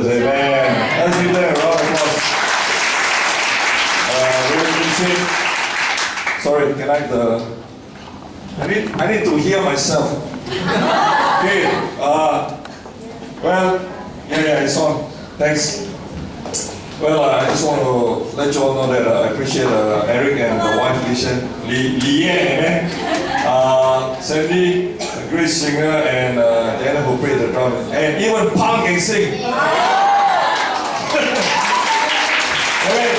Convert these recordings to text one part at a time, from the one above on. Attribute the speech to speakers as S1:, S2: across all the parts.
S1: Amen. Let's give them a round of applause. Really appreciate. Sorry, can I have the? I need to hear myself. Okay. Well, yeah, it's on. Thanks. Well, I just want to let you all know that I appreciate Eric and the wife Lian, amen. Sandy, a great singer, and Diana who played the drum, and even Bong can sing. Amen.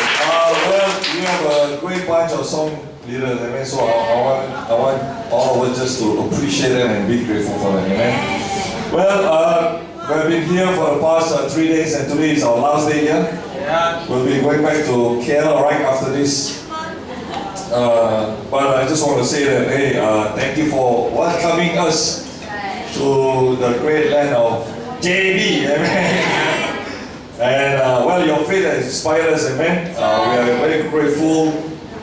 S1: Well, we have a great bunch of song leaders, amen. So I want all of us just to appreciate them and be grateful for them, amen. Well, we've been here for the past 3 days, and today is our last day here. We'll be going back to KL right after this. But I just want to say that, hey, thank you for welcoming us to the great land of JB, amen. And well, your faith has inspired us, amen. We are very grateful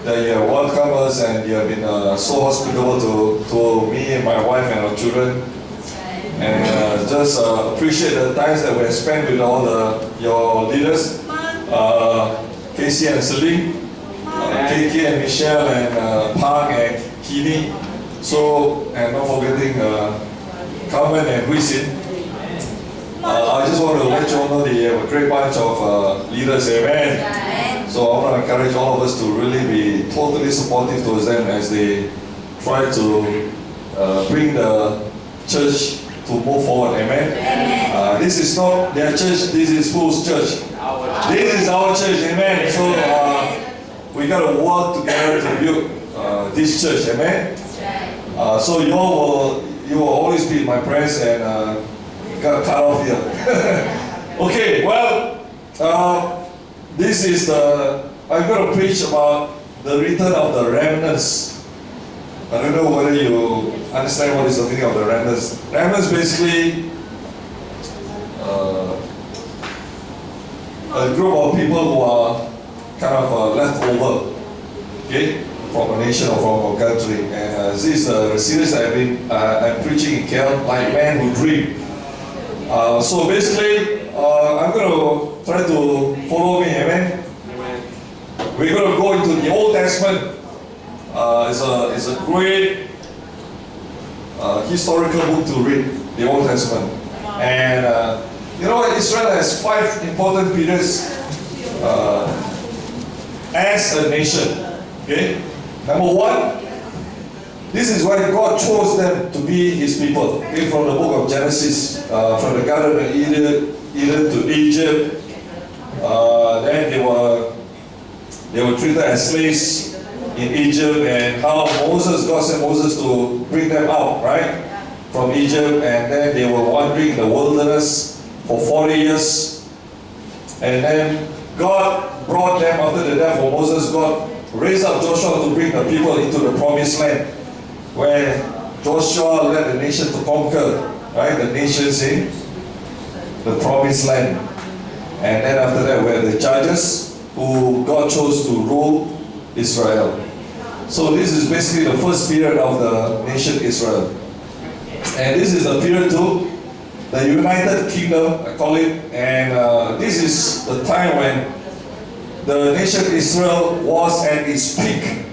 S1: that you have welcomed us and you have been so hospitable to me and my wife and our children. And just appreciate the times that we have spent with all your leaders. Casey and Celine, KK and Michelle and Bong and Kini. So, and not forgetting Carmen and Huisin. I just want to let you all know that you have a great bunch of leaders, amen. So I want to encourage all of us to really be totally supportive towards them as they try to bring the church to move forward, amen. This is not their church, this is whose church? This is our church, amen. So we got to work together to build this church, amen. So you will always be my prayers and got cut off here. Okay, well, this is I'm going to preach about the return of the remnants. I don't know whether you understand what is the meaning of the remnants. Remnants basically a group of people who are kind of left over, okay, from a nation or from a country. And this is the series that I'm preaching in KL, like Men Who Dream. So basically, I'm going to try to follow me, amen. We're going to go into the Old Testament. It's a great historical book to read, the Old Testament. And you know, Israel has 5 important periods as a nation. Okay? Number 1, this is when God chose them to be His people. Okay? From the book of Genesis, from the Garden of Eden to Egypt. Then they were treated as slaves in Egypt, and how God sent Moses to bring them out, right, from Egypt, and then they were wandering in the wilderness for 40 years, and then God brought them after the death of Moses. God raised up Joshua to bring the people into the promised land, where Joshua led the nation to conquer, right, the nations in the promised land. And then after that were the judges who God chose to rule Israel. So this is basically the first period of the nation Israel. And this is the period to the United Kingdom, I call it. And this is the time when the nation Israel was at its peak.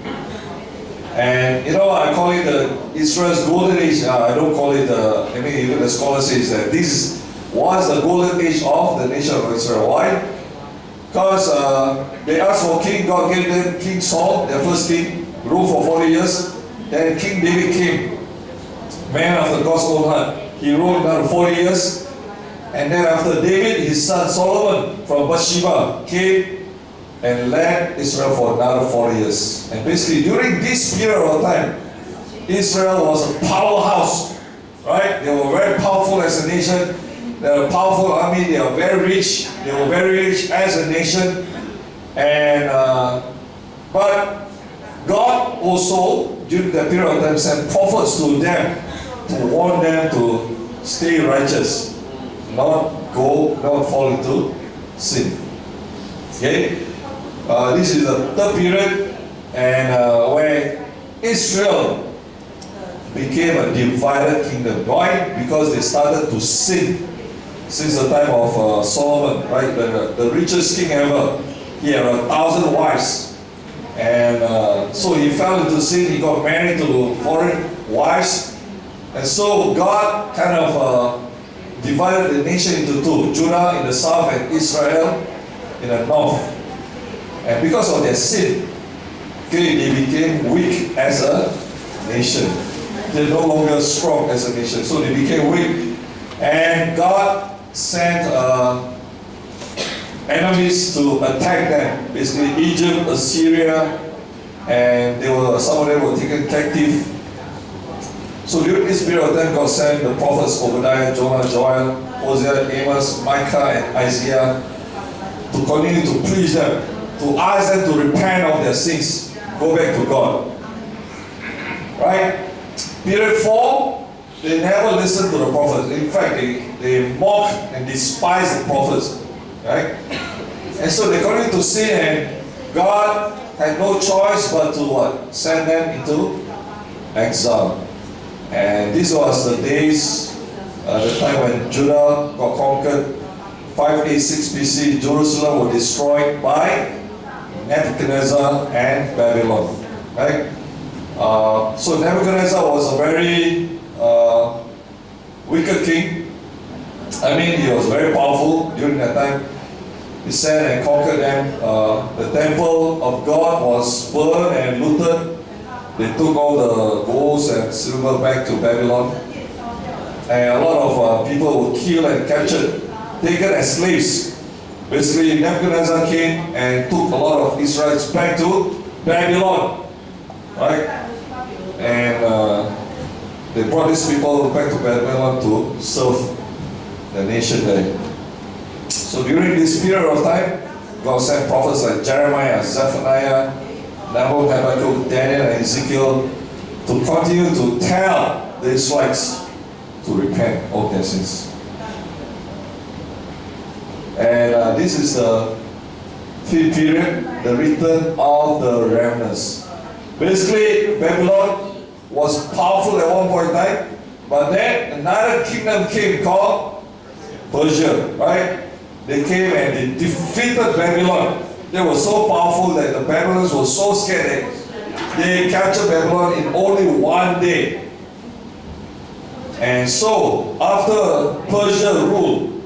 S1: And you know, I call it Israel's golden age. I don't call it, even the scholar says that this was the golden age of the nation of Israel. Why? Because they asked for king. God gave them King Saul, their first king, ruled for 40 years. Then King David came, man after God's own heart. He ruled another 40 years. And then after David, his son Solomon from Bathsheba came and led Israel for another 40 years. And basically during this period of time, Israel was a powerhouse, right? They were very powerful as a nation. They were a powerful army. They were very rich. They were very rich as a nation. And but God also, during that period of time, sent prophets to them to warn them to stay righteous, not fall into sin. Okay? This is the third period, and where Israel became a divided kingdom. Why? Because they started to sin. since the time of Solomon, right? The richest king ever. He had 1,000 wives. And so he fell into sin. He got married to foreign wives. And so God kind of divided the nation into two. Judah in the south and Israel in the north. And because of their sin, okay, they became weak as a nation. They're no longer strong as a nation. So they became weak. And God sent enemies to attack them. Basically Egypt, Assyria, and some of them were taken captive. So during this period of time, God sent the prophets Obadiah, Jonah, Joel, Hosea, Amos, Micah, and Isaiah to continue to preach them, to ask them to repent of their sins, go back to God. Right? Period 4, they never listened to the prophets. In fact, they mocked and despised the prophets. Right? And so they continued to sin, and God had no choice but to what? Send them into exile. And this was the days, the time when Judah got conquered. 586 BC, Jerusalem was destroyed by Nebuchadnezzar and Babylon. Right? So Nebuchadnezzar was a very wicked king. I mean, he was very powerful during that time. He sent and conquered them. The temple of God was burned and looted. They took all the gold and silver back to Babylon. And a lot of people were killed and captured, taken as slaves. Basically, Nebuchadnezzar came and took a lot of Israelites back to Babylon. Right? And they brought these people back to Babylon to serve the nation there. So during this period of time, God sent prophets like Jeremiah, Zephaniah, Nahum, Habakkuk, Daniel, and Ezekiel to continue to tell the Israelites to repent of their sins. And this is the 5th period, the return of the remnants. Basically, Babylon was powerful at one point in time, but then another kingdom came called Persia, right? They came and they defeated Babylon. They were so powerful that the Babylonians were so scared that they captured Babylon in only one day. And so, after Persia ruled,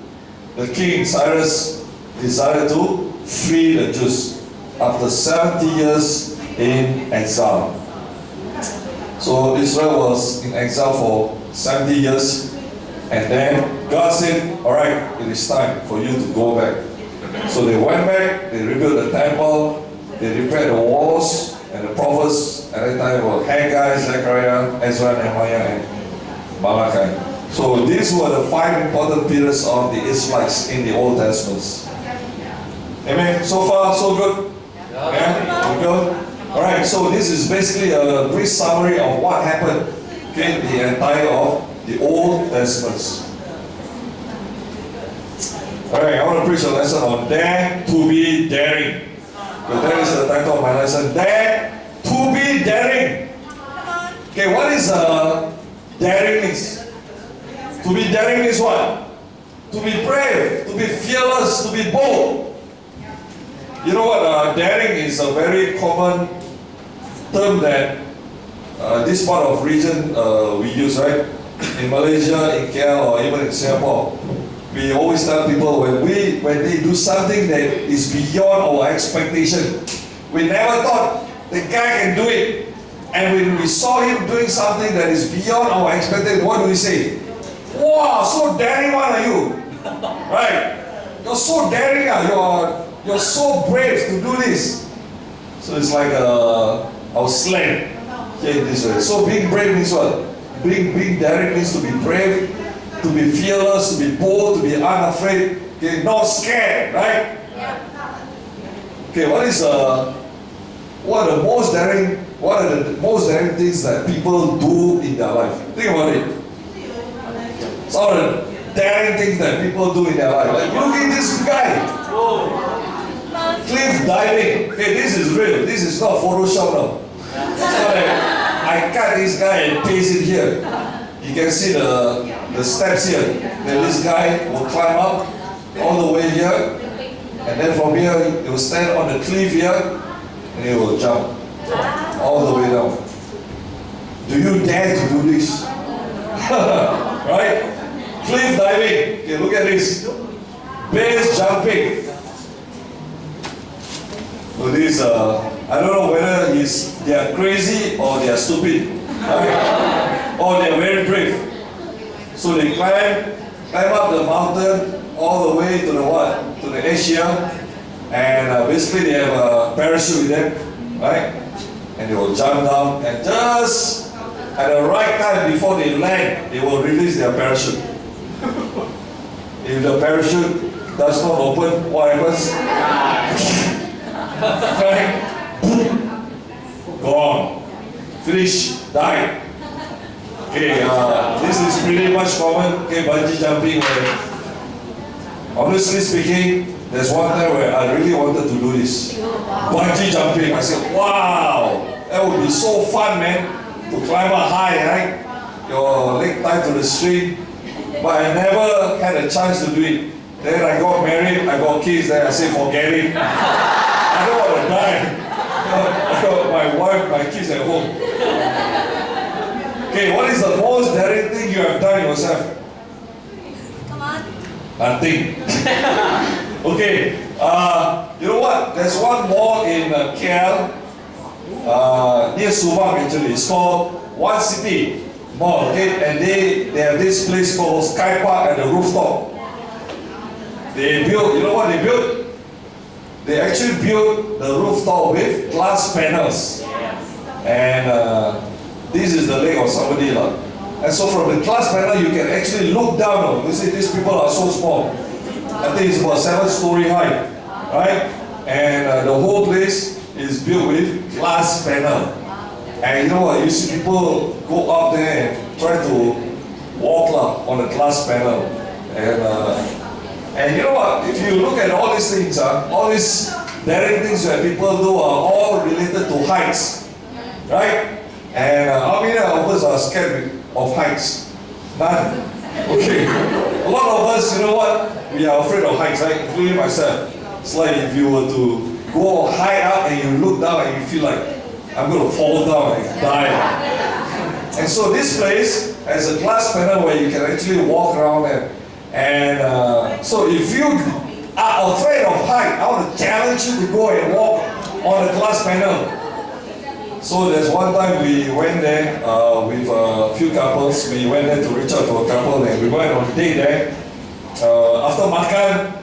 S1: the king Cyrus decided to free the Jews after 70 years in exile. So Israel was in exile for 70 years, and then God said, all right, it is time for you to go back. So they went back, they rebuilt the temple, they repaired the walls, and the prophets at that time were Haggai, Zechariah, Ezra, Nehemiah, and Malachi. So these were the 5 important periods of the Israelites in the Old Testament. Amen. So far, so good? Yeah? We good? Alright, so this is basically a brief summary of what happened, okay, the entire of the Old Testament. Alright, I want to preach a lesson on Dare to be Daring. Because that is the title of my lesson. Dare to be Daring. Okay, what is daring means? To be daring means what? To be brave, to be fearless, to be bold. You know what? Daring is a very common term that this part of region we use, right? In Malaysia, in KL, or even in Singapore, we always tell people when they do something that is beyond our expectation. We never thought the guy can do it, and when we saw him doing something that is beyond our expectation, what do we say? Wow, so daring one are you? Right? You're so daring, you're so brave to do this. So it's like our slang here in this way. So being brave means what? Being daring means to be brave, to be fearless, to be bold, to be unafraid, okay, not scared, right? Okay, what are the most daring things that people do in their life? Think about it. Some of the daring things that people do in their life. Like, look at this guy. Cliff diving. Okay, this is real. This is not Photoshop now. It's not like I cut this guy and paste it here. You can see the the steps here. Then this guy will climb up all the way here, and then from here he will stand on the cliff here, and he will jump all the way down. Do you dare to do this? Right? Cliff diving. Okay, look at this. Base jumping. So this, I don't know whether they are crazy or they are stupid, right? Or they are very brave. So they climb up the mountain all the way to the what? To the edge here, and basically they have a parachute with them, right? And they will jump down, and just at the right time before they land, they will release their parachute. If the parachute does not open, what happens? Right? Gone. Finish. Die. Okay, this is pretty much common. Okay, bungee jumping. Honestly speaking, there's one time where I really wanted to do this. Bungee jumping. I said, wow, that would be so fun, man. To climb up high, right? Your leg tied to the string. But I never had a chance to do it. Then I got married, I got kids, then I said, forget it. I don't want to die. I got my wife, my kids at home. Okay, what is the most daring thing you have done yourself?
S2: Come on.
S1: Nothing. Okay, you know what? There's one mall in KL, near Subang actually. It's called One City Mall, okay? And they have this place called Sky Park at the rooftop. They built, you know what they built? They actually built the rooftop with glass panels. And this is the leg of somebody. And so from the glass panel, you can actually look down. You see, these people are so small. I think it's about 7-story high, right? And the whole place is built with glass panel. And you know what? You see people go up there and try to walk on the glass panel. And you know what? If you look at all these things, all these daring things that people do are all related to heights, right? And how many of us are scared of heights? None. Okay. A lot of us, you know what? We are afraid of heights, right? Including myself. It's like if you were to go high up and you look down and you feel like, I'm going to fall down and die. And so this place has a glass panel where you can actually walk around and so if you are afraid of height, I want to challenge you to go and walk on the glass panel. So there's one time we went there with a few couples. We went there to reach out to a couple and we went on a date there. After makan,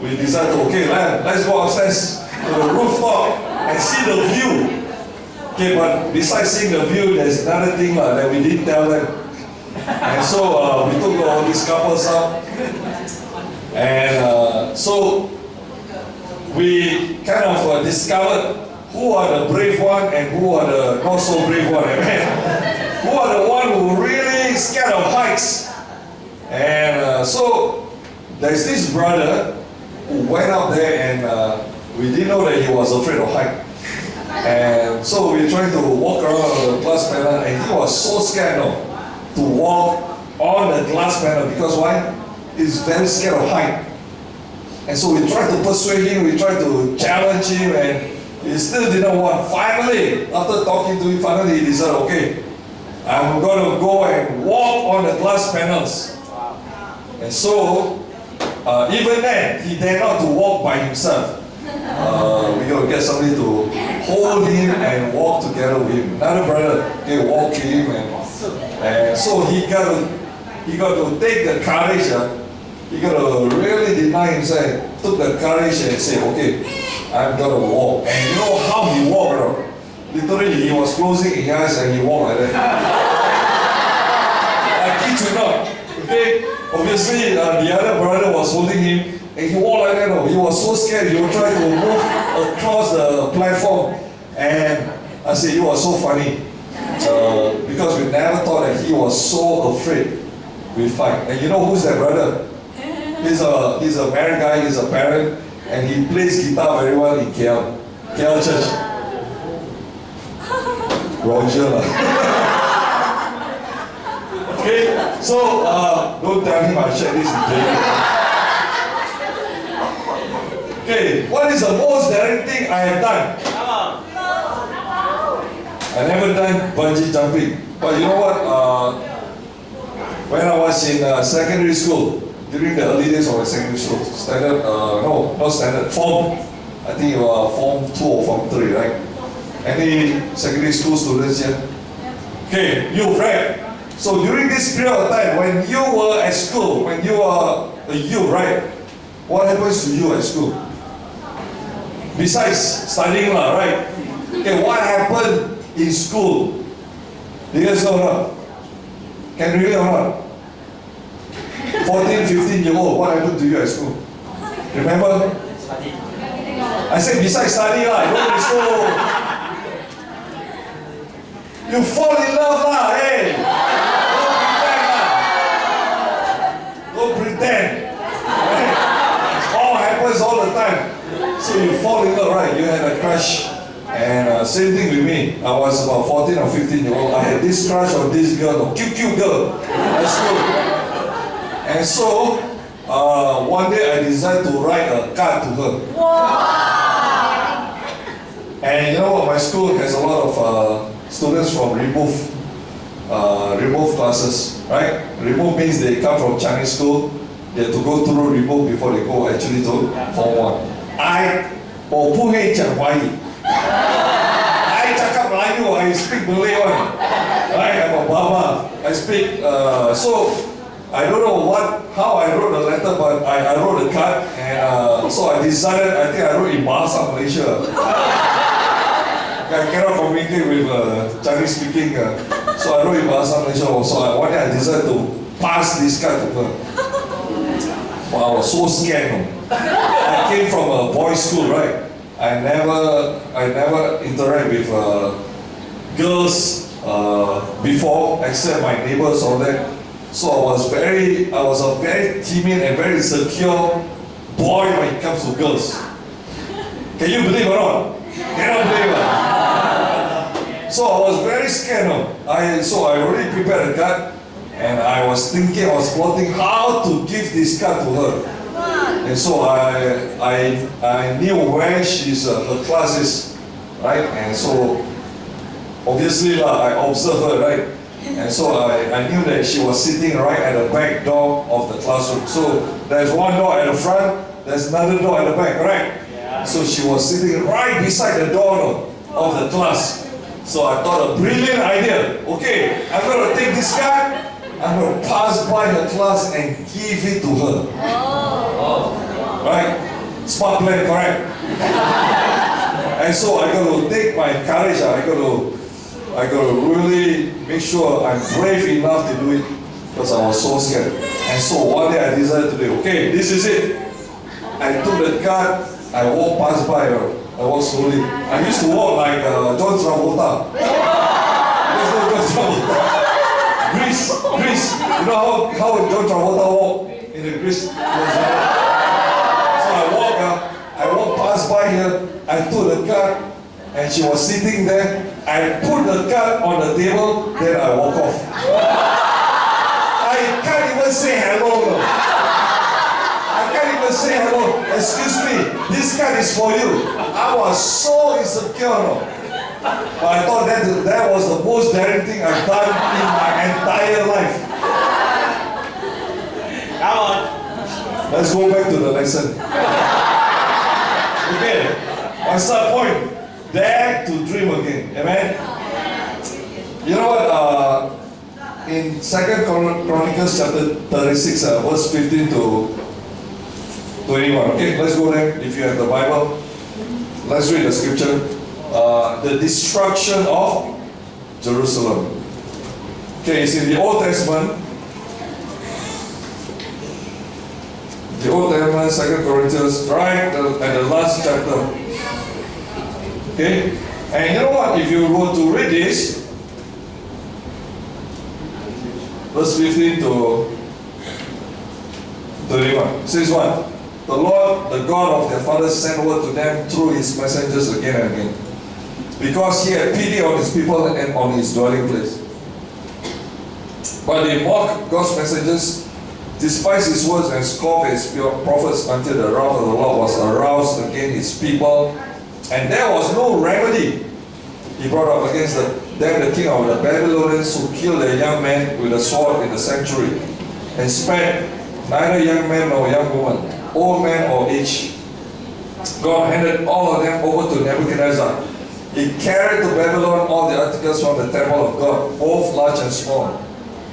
S1: we decided, okay, let's go upstairs to the rooftop and see the view. Okay, but besides seeing the view, there's another thing that we didn't tell them. And so we took all these couples up. And so we kind of discovered who are the brave one and who are the not so brave one. Who are the one who really scared of heights. And so there's this brother who went up there and we didn't know that he was afraid of height. And so we tried to walk around the glass panel and he was so scared to walk on the glass panel because why? He's very scared of height. And so we tried to persuade him, we tried to challenge him, and he still didn't want. Finally, after talking to him, finally he decided, okay, I'm going to go and walk on the glass panels. And so, even then, he dared not to walk by himself. We're going to get somebody to hold him and walk together with him. Another brother, okay, walk with him. And so he got to take the courage. He got to really deny himself, took the courage and said, okay, I'm going to walk. And you know how he walked, bro? Literally, he was closing his eyes and he walked like that. I kid you not. Okay? Obviously, the other brother was holding him and he walked like that. No? He was so scared, he would try to move across the platform. And I said, it was so funny. Because we never thought that he was so afraid with fight. And you know who's that brother? He's a married guy, he's a parent, and he plays guitar very well in KL Church. Roger. Okay, So, don't tell him I shared this with David. Okay, what is the most daring thing I have done? I never done bungee jumping. But you know what? When I was in secondary school, during the early days of my secondary school, not standard, form, I think you are form 2 or form 3, right? Any secondary school students here? Okay, youth, right? So during this period of time, when you were at school, when you are a youth, right? What happens to you at school? Besides studying, right? Okay, what happened in school? Do you guys know or not? Can you relate or not? 14, 15-year-old, what happened to you at school? Remember? I said besides study, don't be so. You fall in love, hey! Don't pretend. Right? All happens all the time. So you fall in love, right? You had a crush. And same thing with me. I was about 14 or 15-year-old. I had this crush on this girl, cute girl at school. And so, one day I decided to write a card to her. And you know what? My school has a lot of students from remove classes, right? Remove means they come from Chinese school. They have to go through remove before they go actually to Form 1. 我不会讲华语。I cakap Melayu, I speak Malay one. Right? I'm a Baba. I speak, so I don't know how I wrote the letter, but I wrote a card, and so I decided, I think I wrote in Bahasa Malaysia. I cannot communicate with Chinese speaking, so I wrote in Bahasa Malaysia. So one day I decided to pass this card to her. Wow, I was so scared. I came from a boys' school, right? I never interact with girls before, except my neighbors or that. So I was a very timid and very insecure boy when it comes to girls. Can you believe or not? Cannot believe it. So I was very scared. So I already prepared a card, and I was plotting how to give this card to her. And so I knew where her class is, right? And so obviously I observed her, right? And so I knew that she was sitting right at the back door of the classroom. So there's one door at the front, there's another door at the back, right? Yeah. So she was sitting right beside the door of the class. So I thought a brilliant idea. Okay, I'm going to take this card, I'm going to pass by her class and give it to her. Right? Smart plan, correct? And so I got to take my courage. I got to really make sure I'm brave enough to do it, because I was so scared. And so one day I decided to do, okay, this is it. I took the card, I walked past by her. I walked slowly. I used to walk like John Travolta. There's no John Travolta. Grease. You know how John Travolta walked in the Grease? I walked past by her, I took the card, and she was sitting there. I put the card on the table, then I walk off. I can't even say hello. I can't even say hello. Excuse me, this card is for you. I was so insecure. But I thought that was the most daring thing I've done in my entire life. Come on. Let's go back to the lesson. Okay, my start point, dare to dream again, amen? You know what, in 2 Chronicles chapter 36, verse 15 to 21, okay, let's go there, if you have the Bible. Let's read the scripture. The destruction of Jerusalem. Okay, it's in the Old Testament. The Old Testament, 2 Corinthians, right at the last chapter. Okay? And you know what? If you were to read this, verse 15 to 31, it says what? The Lord, the God of their fathers, sent word to them through his messengers again and again, because he had pity on his people and on his dwelling place. But they mock God's messengers, despise his words, and scoff his prophets until the wrath of the Lord was aroused against his people, and there was no remedy. He brought up against them the king of the Babylonians, who killed their young men with a sword in the sanctuary, and spared neither young man nor young woman, old man or aged. God handed all of them over to Nebuchadnezzar. He carried to Babylon all the articles from the temple of God, both large and small,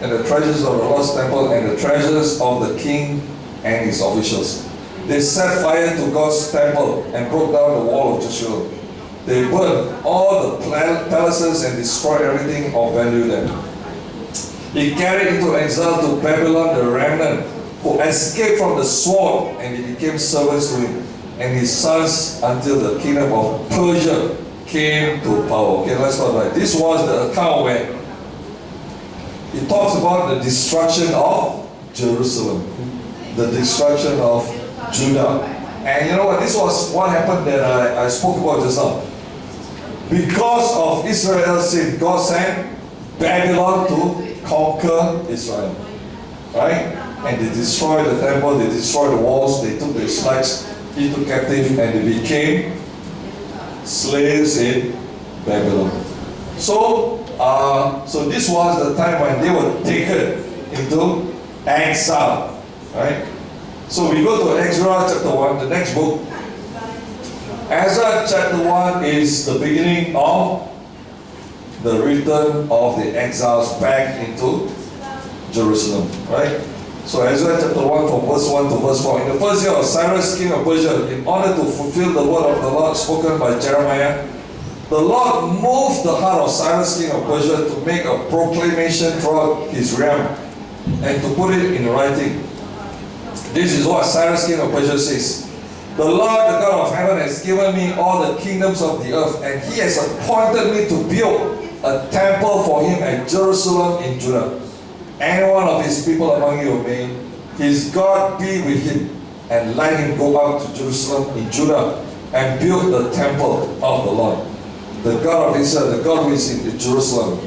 S1: and the treasures of the Lord's temple, and the treasures of the king and his officials. They set fire to God's temple and broke down the wall of Jerusalem. They burned all the palaces and destroyed everything of value there. He carried into exile to Babylon the remnant who escaped from the sword, and they became servants to him and his sons until the kingdom of Persia came to power. Okay, let's start right. This was the account where it talks about the destruction of Jerusalem, the destruction of Judah. And you know what? This was what happened that I spoke about just now. Because of Israel's sin, God sent Babylon to conquer Israel. Right? And they destroyed the temple, they destroyed the walls, they took the Israelites into captivity, and they became slaves in Babylon. So this was the time when they were taken into exile. Right? So we go to Ezra chapter 1, the next book. Ezra chapter 1 is the beginning of the return of the exiles back into Jerusalem. Right? So Ezra chapter 1 from verse 1 to verse 4. In the first year of Cyrus, king of Persia, in order to fulfill the word of the Lord spoken by Jeremiah, the Lord moved the heart of Cyrus, king of Persia, to make a proclamation throughout his realm and to put it in writing. This is what Cyrus, king of Persia says. The Lord, the God of heaven, has given me all the kingdoms of the earth, and he has appointed me to build a temple for him at Jerusalem in Judah. Any one of his people among you may his God be with him, and let him go up to Jerusalem in Judah and build the temple of the Lord, the God of Israel, the God who is in Jerusalem.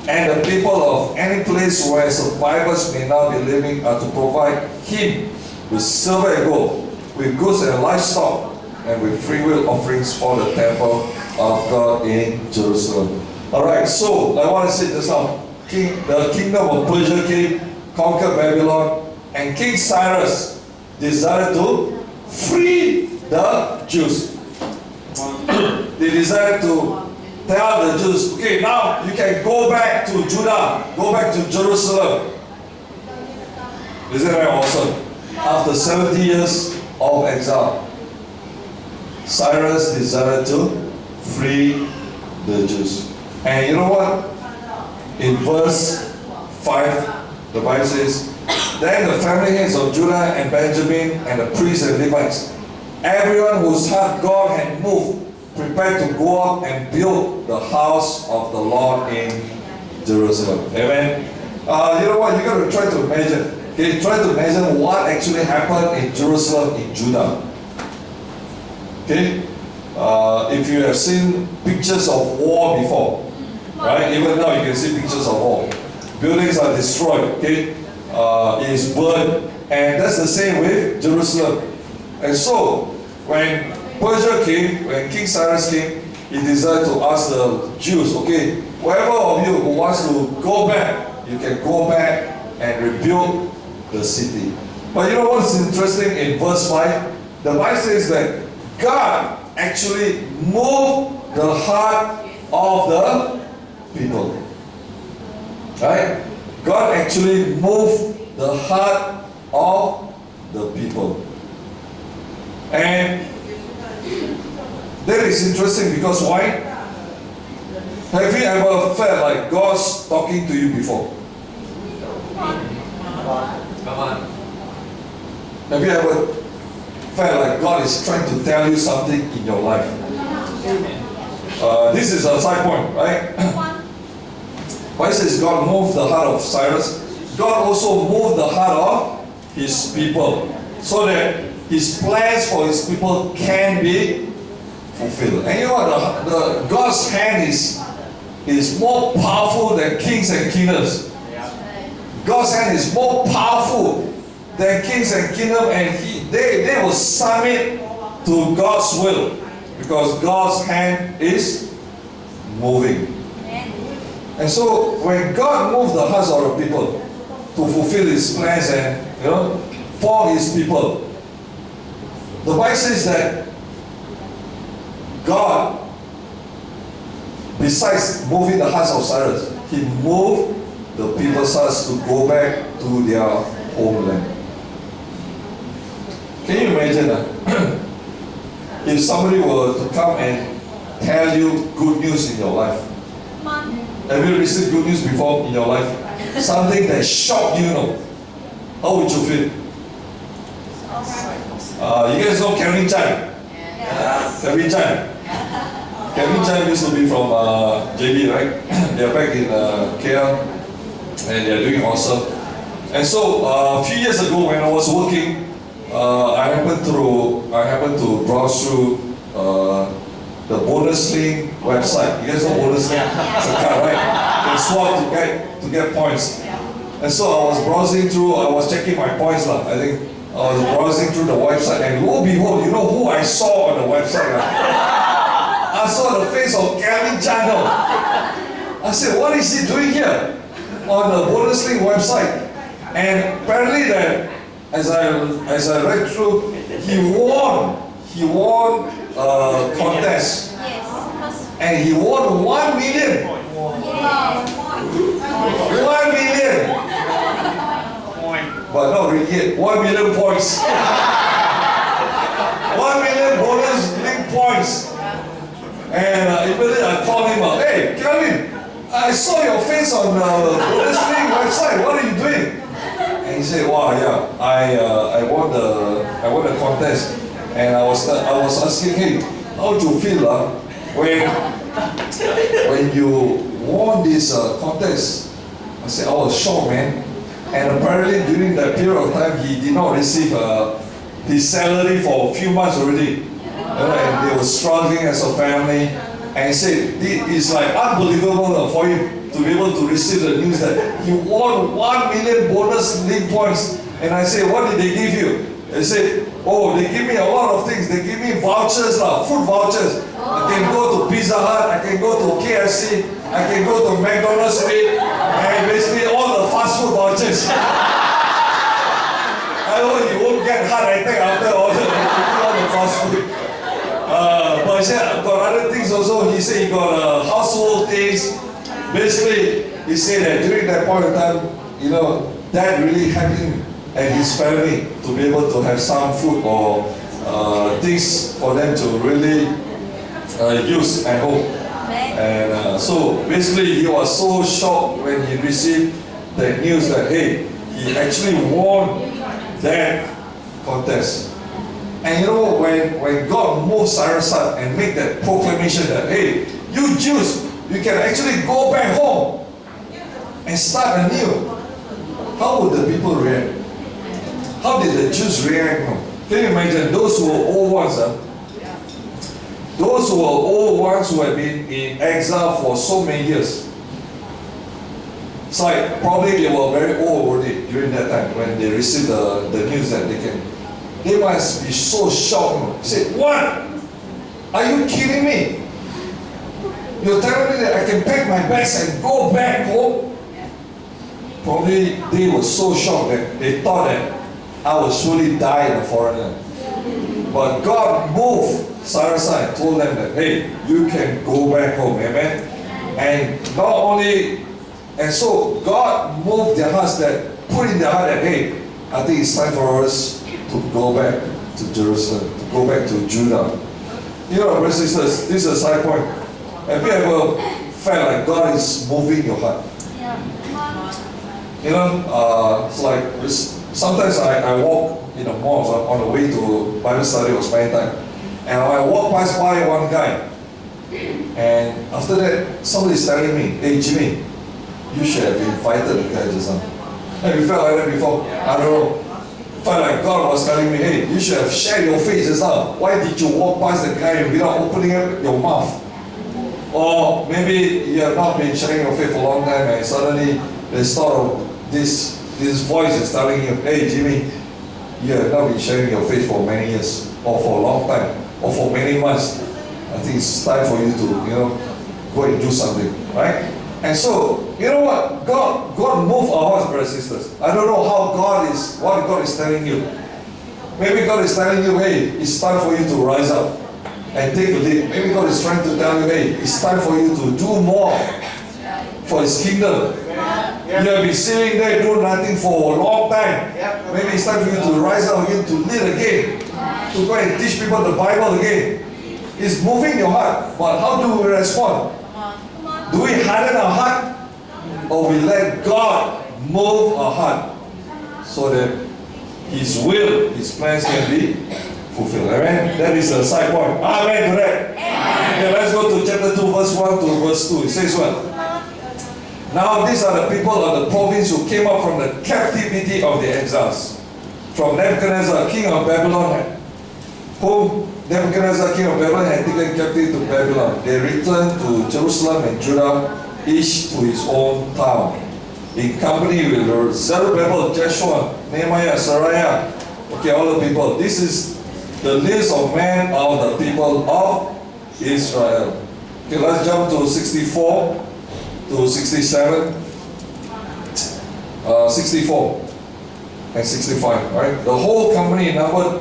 S1: And the people of any place where survivors may now be living are to provide him with silver and gold, with goods and livestock, and with freewill offerings for the temple of God in Jerusalem. Alright, so I want to say this now. The kingdom of Persia came, conquered Babylon, and King Cyrus desired to free the Jews. They desired to tell the Jews, okay, now you can go back to Judah, go back to Jerusalem. Isn't that awesome? After 70 years of exile, Cyrus desired to free the Jews. And you know what? In verse 5, the Bible says, then the family heads of Judah and Benjamin and the priests and Levites, everyone whose heart God had moved, prepared to go up and build the house of the Lord in Jerusalem. Amen. You know what? You got to try to imagine. Okay, try to imagine what actually happened in Jerusalem in Judah. Okay, if you have seen pictures of war before, right? Even now you can see pictures of war. Buildings are destroyed. Okay, it is burned, and that's the same with Jerusalem. And so when Persia came, when King Cyrus came, he decided to ask the Jews, okay, whoever of you who wants to go back, you can go back and rebuild the city. But you know what's interesting in verse 5? The Bible says that God actually moved the heart of the people. Right? God actually moved the heart of the people. And that is interesting because why? Have you ever felt like God's talking to you before? Come on. Have you ever felt like God is trying to tell you something in your life? This is a side point, right? Why says God moved the heart of Cyrus? God also moved the heart of his people so that his plans for his people can be fulfilled. And you know what? The God's hand is more powerful than kings and kingdoms. God's hand is more powerful than kings and kingdom, and they will submit to God's will because God's hand is moving. And so when God moved the hearts of the people to fulfill His plans and for His people, the Bible says that God, besides moving the hearts of Cyrus, He moved the people's hearts to go back to their homeland. Can you imagine if somebody were to come and tell you good news in your life? Have you received good news before in your life? Something that shocked you, how would you feel? You guys know Kevin Chan?
S2: Yes.
S1: Kevin Chan. Kevin Chan used to be from JB, right? They are back in KL and they are doing awesome. And so a few years ago when I was working, I happened to browse through the bonus link website. You guys know bonus link? It's a card, right? You can swap to get points. And so I was browsing through, I was checking my points. I think I was browsing through the website, and lo and behold, you know who I saw on the website? I saw the face of Kevin Chan. I said, what is he doing here on the bonus link website? And apparently that as I read through, he won a contest.
S2: Yes.
S1: And he won 1 million.
S2: Yes.
S1: 1 million. But not really yet. 1 million points. 1 million bonus link points. And immediately I called him up. Hey, Kelvin, I saw your face on the bonus link website. What are you doing? And he said, wow, yeah, I won the contest. And I was asking him, how did you feel when you won this contest? I said, I was shocked, man. And apparently during that period of time, he did not receive his salary for a few months already. And they were struggling as a family. And he said, it's like unbelievable for him to be able to receive the news that he won 1 million bonus link points. And I said, what did they give you? They said, oh, they give me a lot of things. They give me vouchers, food vouchers. I can go to Pizza Hut, I can go to KFC, I can go to McDonald's, and basically all the fast food vouchers. I know you won't get heart attack after all the fast food. But he said, I've got other things also. He said he got household things. Basically, he said that during that point of time, that really helped him and his family to be able to have some food or things for them to really use at home. And so basically he was so shocked when he received the news that, hey, he actually won that contest. And when God moved Cyrus up and made that proclamation that, hey, you Jews, you can actually go back home and start anew, how would the people react? How did the Jews react? Can you imagine those who were old ones? Those who were old ones who had been in exile for so many years. It's like probably they were very old already during that time when they received the news that they must be so shocked. Say, what? Are you kidding me? You're telling me that I can pack my bags and go back home? Probably they were so shocked that they thought that I would surely die in a foreign land. But God moved Cyrus and told them that, hey, you can go back home, amen? And not only, and so God moved their hearts, that put in their heart that, hey, I think it's time for us to go back to Jerusalem, to go back to Judah. Brothers and sisters, this is a side point. Have you ever felt like God is moving your heart? It's like, sometimes I walk in the malls on the way to Bible study or spending time, and I walk past by one guy, and after that somebody is telling me, hey Jimmy, you should have invited the guy just now. Have you felt like that before? I don't know. Felt like God was telling me, hey, you should have shared your faith just now. Why did you walk past the guy without opening up your mouth? Or maybe you have not been sharing your faith for a long time and suddenly there's sort of this this voice is telling you, hey Jimmy, you have not been sharing your faith for many years, or for a long time, or for many months. I think it's time for you to, go and do something, right? And so, you know what? God moved our hearts, brothers and sisters. I don't know what God is telling you. Maybe God is telling you, hey, it's time for you to rise up and take a lead. Maybe God is trying to tell you, hey, it's time for you to do more for His kingdom. You have been sitting there doing nothing for a long time. Maybe it's time for you to rise up again, to lead again, to go and teach people the Bible again. It's moving your heart. But how do we respond? Do we harden our heart, or we let God move our heart so that His will, His plans can be fulfilled? Amen? That is a side point. Amen to that. Okay, let's go to chapter 2, verse 1 to verse 2. It says what? Now these are the people of the province who came up from the captivity of the exiles. From Nebuchadnezzar, king of Babylon, whom Nebuchadnezzar, king of Babylon, had taken captive to Babylon. They returned to Jerusalem and Judah, each to his own town, in company with Zerubbabel, Joshua, Nehemiah, Sariah. Okay, all the people. This is the list of men of the people of Israel. Okay, let's jump to 64 to 67. 64 and 65, right? The whole company numbered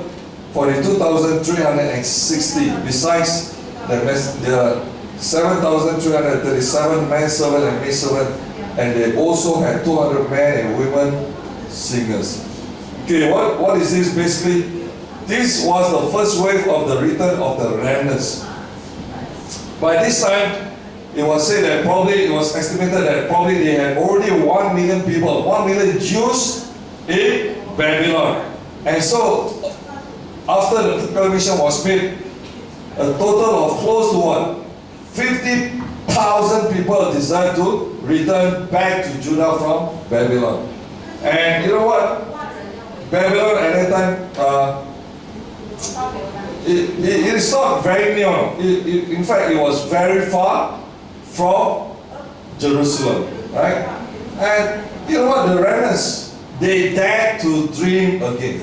S1: 42,360, besides the 7,337 manservant and maidservant, and they also had 200 men and women singers. Okay, what is this basically? This was the first wave of the return of the remnants. By this time, it was said that it was estimated that probably they had already 1 million people, 1 million Jews in Babylon. And so, after the proclamation was made, a total of close to 50,000 people decided to return back to Judah from Babylon. And you know what? Babylon at that time, it is not very near. In fact, it was very far from Jerusalem, right? And you know what? The remnants, they dared to dream again.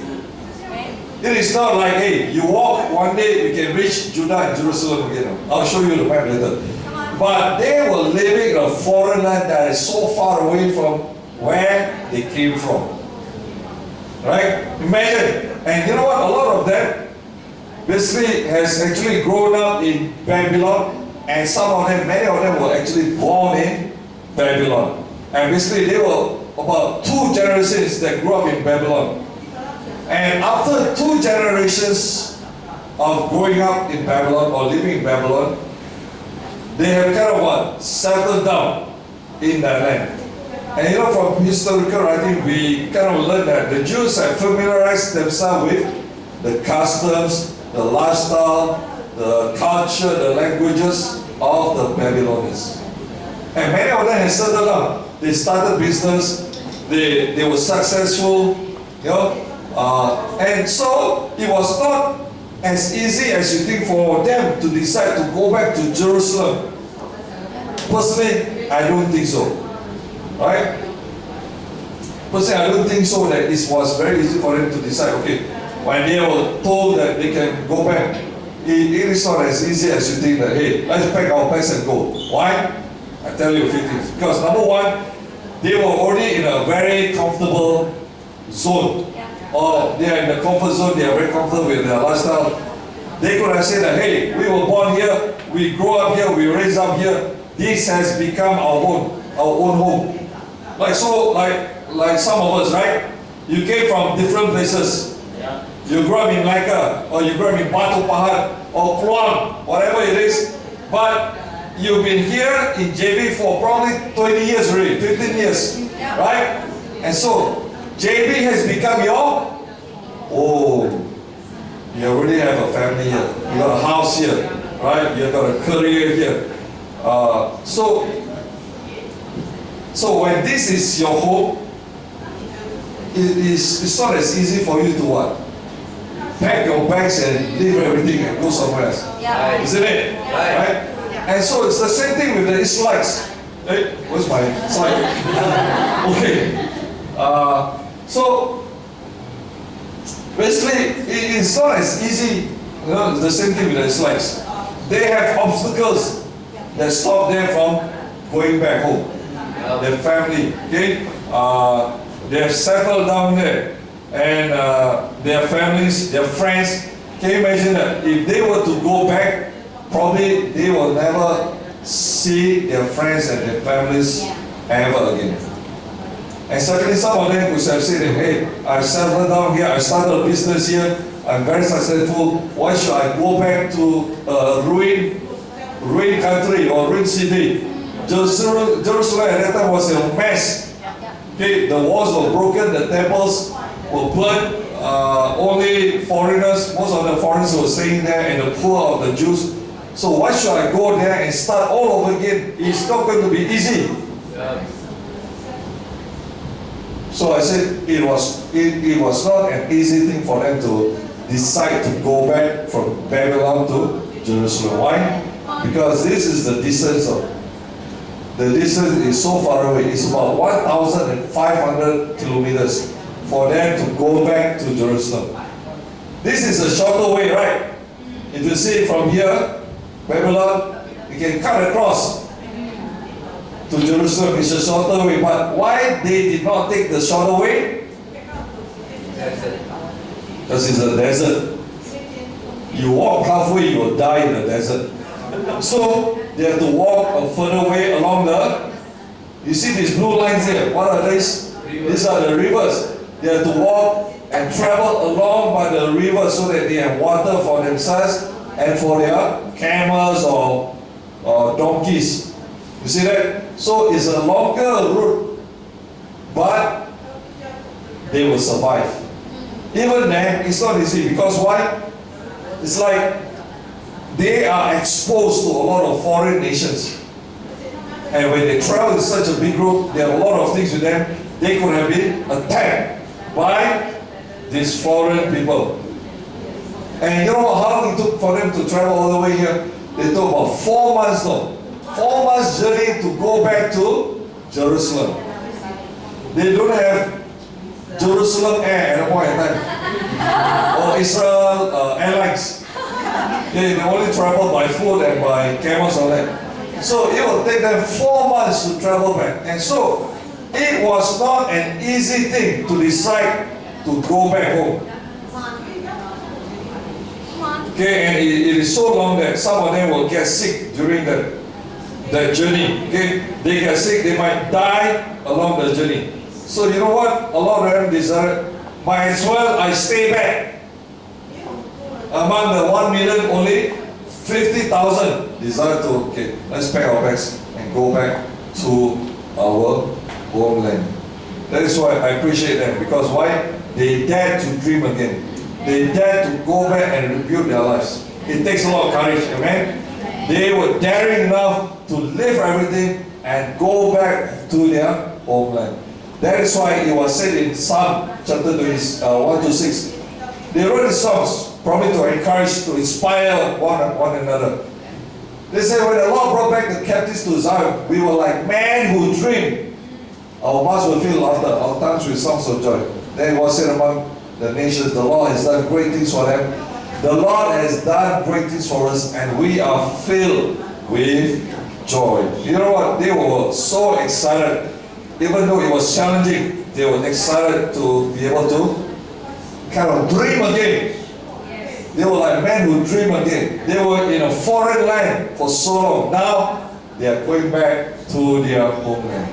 S1: It is not like, hey, you walk one day, you can reach Judah and Jerusalem again. I'll show you the map later. But they were living in a foreign land that is so far away from where they came from. Right? Imagine. And you know what? A lot of them basically has actually grown up in Babylon, and some of them, many of them were actually born in Babylon. And basically they were about 2 generations that grew up in Babylon. And after 2 generations of growing up in Babylon or living in Babylon, they have kind of settled down in that land. And you know, from historical writing, we kind of learn that the Jews have familiarized themselves with the customs, the lifestyle, the culture, the languages of the Babylonians. And many of them have settled down. They started business, they were successful, and so it was not as easy as you think for them to decide to go back to Jerusalem. Personally, I don't think so. Right? Personally, I don't think so that it was very easy for them to decide, okay, when they were told that they can go back, it is not as easy as you think that, hey, let's pack our bags and go. Why? I tell you a few things. Because number one, they were already in a very comfortable zone. Or they are in the comfort zone, they are very comfortable with their lifestyle. They could have said that, hey, we were born here, we grew up here, we raised up here. This has become our own home. Like some of us, right? You came from different places. You grew up in Malacca, or you grew up in Batu Pahat, or Kluang, whatever it is. But you've been here in JB for probably 20 years already, 15 years, right? And so, JB has become you already have a family here. You got a house here, right? You got a career here. So when this is your home, it's not as easy for you to what? Pack your bags and leave everything and go somewhere else.
S2: Yeah.
S1: Isn't it?
S2: Yeah.
S1: Right? And so it's the same thing with the Israelites. Hey, where's my slide? Okay. So basically, it's not as easy. You know, it's the same thing with the Israelites. They have obstacles that stop them from going back home. Their family, okay? They have settled down there, and their families, their friends. Can you imagine that if they were to go back, probably they will never see their friends and their families ever again. And secondly, some of them could have said, hey, I've settled down here, I started a business here, I'm very successful, why should I go back to a ruined country or ruined city? Jerusalem at that time was a mess. Okay, the walls were broken, the temples were burnt, only foreigners, most of the foreigners were staying there, and the poor of the Jews. So why should I go there and start all over again? It's not going to be easy. So I said it was not an easy thing for them to decide to go back from Babylon to Jerusalem. Why? Because this is the distance the distance is so far away. It's about 1,500 kilometers for them to go back to Jerusalem. This is a shorter way, right? If you see from here, Babylon, you can cut across to Jerusalem. It's a shorter way. But why they did not take the shorter way? Because it's a desert. You walk halfway, you will die in the desert. So they have to walk a further way along you see these blue lines here, what are these? These are the rivers. They have to walk and travel along by the river so that they have water for themselves and for their camels or donkeys. You see that? So it's a longer route, but they will survive. Even then, it's not easy because why? It's like they are exposed to a lot of foreign nations. And when they travel in such a big group, there are a lot of things with them. They could have been attacked by these foreign people. And you know how long it took for them to travel all the way here? They took about 4 months now. 4 months journey to go back to Jerusalem. They don't have Jerusalem Air at a point in time. Or Israel Airlines. They only travel by foot and by camels or that. So it will take them 4 months to travel back. And so it was not an easy thing to decide to go back home. Okay, and it is so long that some of them will get sick during that journey. Okay, they get sick, they might die along the journey. So you know what? A lot of them decided, might as well I stay back. Among the 1 million, only 50,000 decided to, okay, let's pack our bags and go back to our homeland. That is why I appreciate them, because why? They dare to dream again. They dare to go back and rebuild their lives. It takes a lot of courage, amen? They were daring enough to leave everything and go back to their homeland. That is why it was said in Psalm chapter 1 to 6. They wrote these songs probably to encourage, to inspire one another. They say, when the Lord brought back the captives to Zion, we were like men who dream. Our mouths will fill laughter, our tongues with songs of joy. Then it was said among the nations, the Lord has done great things for them. The Lord has done great things for us, and we are filled with joy. You know what? They were so excited. Even though it was challenging, they were excited to be able to kind of dream again. They were like men who dream again. They were in a foreign land for so long. Now they are going back to their homeland.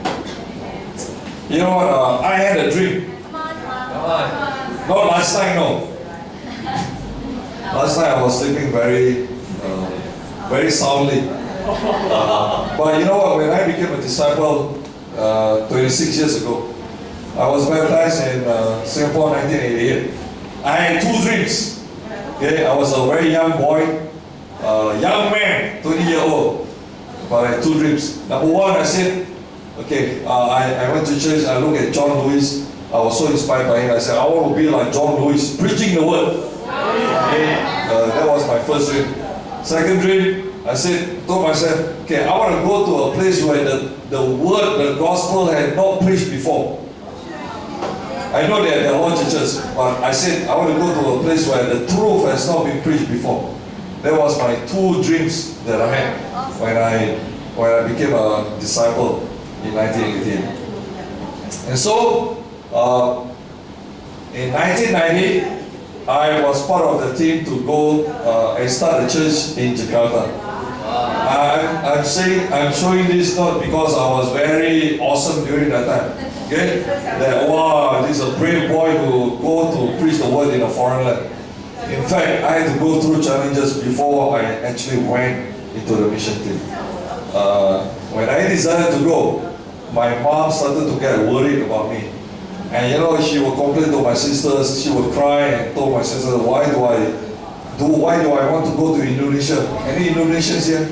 S1: You know what? I had a dream. Not last time, no. Last time I was sleeping very soundly. But you know what? When I became a disciple 26 years ago, I was baptized in Singapore 1988. I had 2 dreams. Okay, I was a very young boy, young man, 20-year-old, but I had 2 dreams. Number 1, I said, okay, I went to church, I looked at John Lewis, I was so inspired by him. I said, I want to be like John Lewis, preaching the word. Okay, that was my first dream. Second dream, I told myself, okay, I want to go to a place where the word, the gospel had not preached before. I know that there are a lot of churches, but I said I want to go to a place where the truth has not been preached before. That was my 2 dreams that I had when I became a disciple in 1988. And so, in 1990, I was part of the team to go and start a church in Jakarta. I'm showing this not because I was very awesome during that time. Okay? That wow, this is a brave boy who go to preach the word in a foreign land. In fact, I had to go through challenges before I actually went into the mission team. When I decided to go, my mom started to get worried about me. And you know, she would complain to my sisters, she would cry and told my sister, why do I want to go to Indonesia? Any Indonesians here?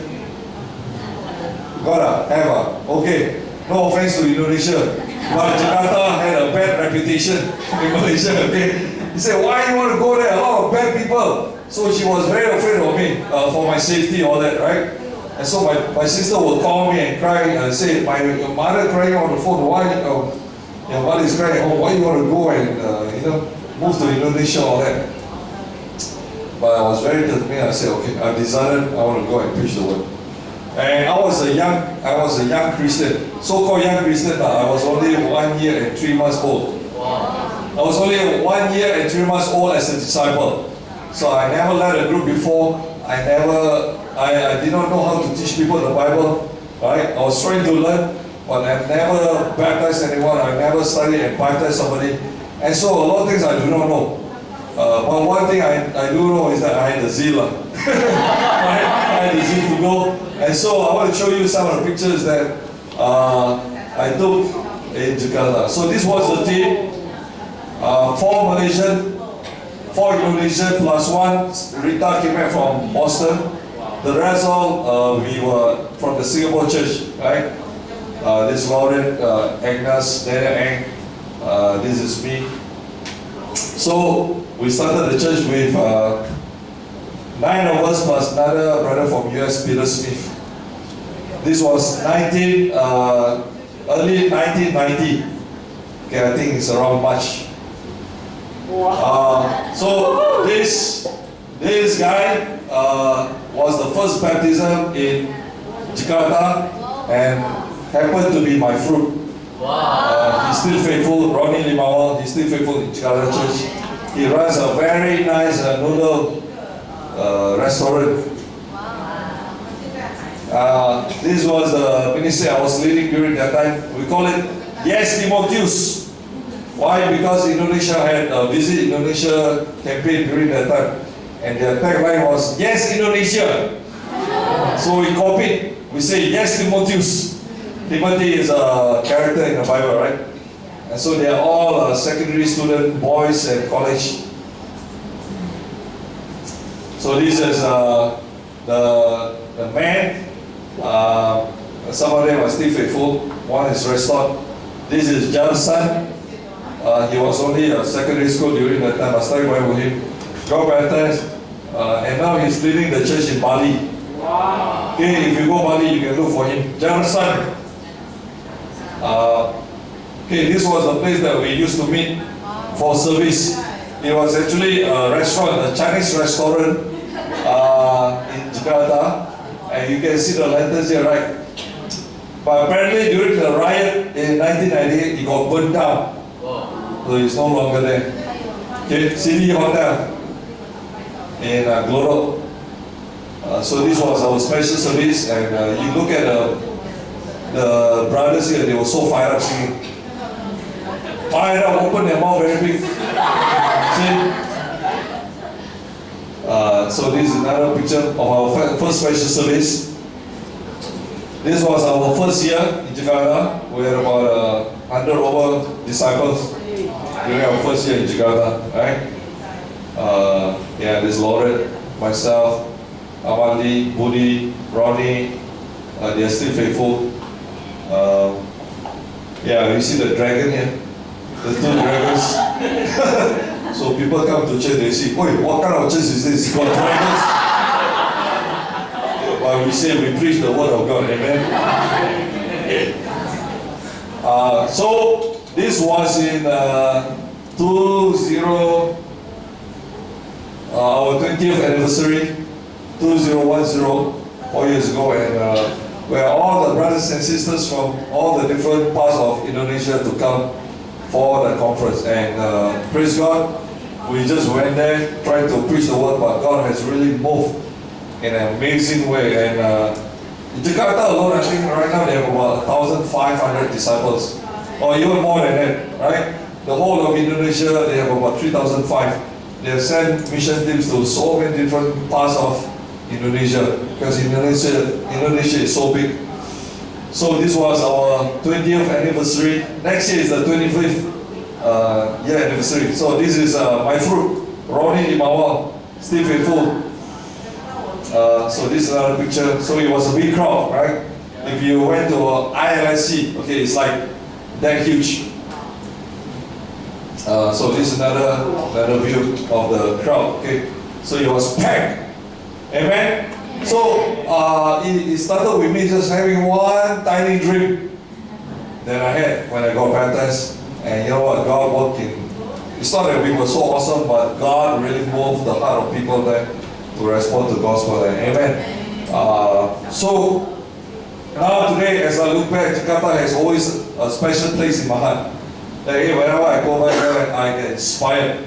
S1: Got have okay. No offense to Indonesia, but Jakarta had a bad reputation in Malaysia, okay? He said, why do you want to go there? A lot of bad people. So she was very afraid of me for my safety, all that, right? And so my sister would call me and cry and say, your mother crying on the phone, why, your mother is crying at home, why do you want to go and, move to Indonesia, all that? But I was very determined. I said, okay, I decided I want to go and preach the word. And I was a young Christian, so-called young Christian. I was only 1 year and 3 months old. I was only 1 year and 3 months old as a disciple. So I never led a group before. I did not know how to teach people the Bible. Right? I was trying to learn, but I never baptized anyone. I never studied and baptized somebody. And so a lot of things I do not know. But one thing I do know is that I had the zeal. I had the zeal to go. And so I want to show you some of the pictures that I took in Jakarta. So this was the team. 4 Malaysian, 4 Indonesian plus 1. Rita came back from Boston. The rest all we were from the Singapore church, right? This is Lauren, Agnes, Daniel Ang. This is me. So we started the church with 9 of us plus another brother from US, Peter Smith. This was early 1990. Okay, I think it's around March. So this guy was the first baptism in Jakarta and happened to be my fruit. He's still faithful, Ronnie Limawal, he's still faithful in Jakarta Church. He runs a very nice noodle restaurant. This was the ministry I was leading during that time. We call it Yes Timotheus. Why? Because Indonesia had a Visit Indonesia campaign during that time. And their tagline was, Yes Indonesia. So we copied, we say Yes Timotheus. Timothy is a character in the Bible, right? And so they are all secondary student, boys at college. So this is the man. Some of them are still faithful. One is restored. This is John's son. He was only a secondary school during that time. I started going with him. Got baptized. And now he's leading the church in Bali. Okay, if you go Bali, you can look for him. John's son. Okay, this was the place that we used to meet for service. It was actually a restaurant, a Chinese restaurant in Jakarta. And you can see the lanterns here, right? But apparently during the riot in 1998, it got burned down. So it's no longer there. Okay, City Hotel in Glodok. So this was our special service, and you look at the brothers here, they were so fired up singing. Fired up, open their mouth very big. See? So this is another picture of our first special service. This was our first year in Jakarta. We had about 100 over disciples during our first year in Jakarta, right? Yeah, there's Lauren, myself, Amandi, Budi, Ronnie. They are still faithful. Yeah, you see the dragon here, the 2 dragons. So people come to church, they see, "Oi, what kind of church is this? It's got dragons." But we say we preach the word of God, amen. So this was in our 20th anniversary, 2010, 4 years ago, and where all the brothers and sisters from all the different parts of Indonesia to come for the conference. And praise God, we just went there, tried to preach the word, but God has really moved in an amazing way. And in Jakarta alone, I think right now they have about 1,500 disciples, or even more than that, right? The whole of Indonesia, they have about 3,500. They have sent mission teams to so many different parts of Indonesia, because Indonesia is so big. So this was our 20th anniversary. Next year is the 25th year anniversary. So this is my fruit, Ronnie Imawa, still faithful. So this is another picture. So it was a big crowd, right? If you went to ILSC, okay, it's like that huge. So this is another view of the crowd. Okay, so it was packed. Amen. So it started with me just having one tiny dream that I had when I got baptized. And you know what? God worked in. It's not that we were so awesome, but God really moved the heart of people there to respond to the gospel. Amen. So now today, as I look back, Jakarta has always a special place in my heart. That whenever I go back there, I get inspired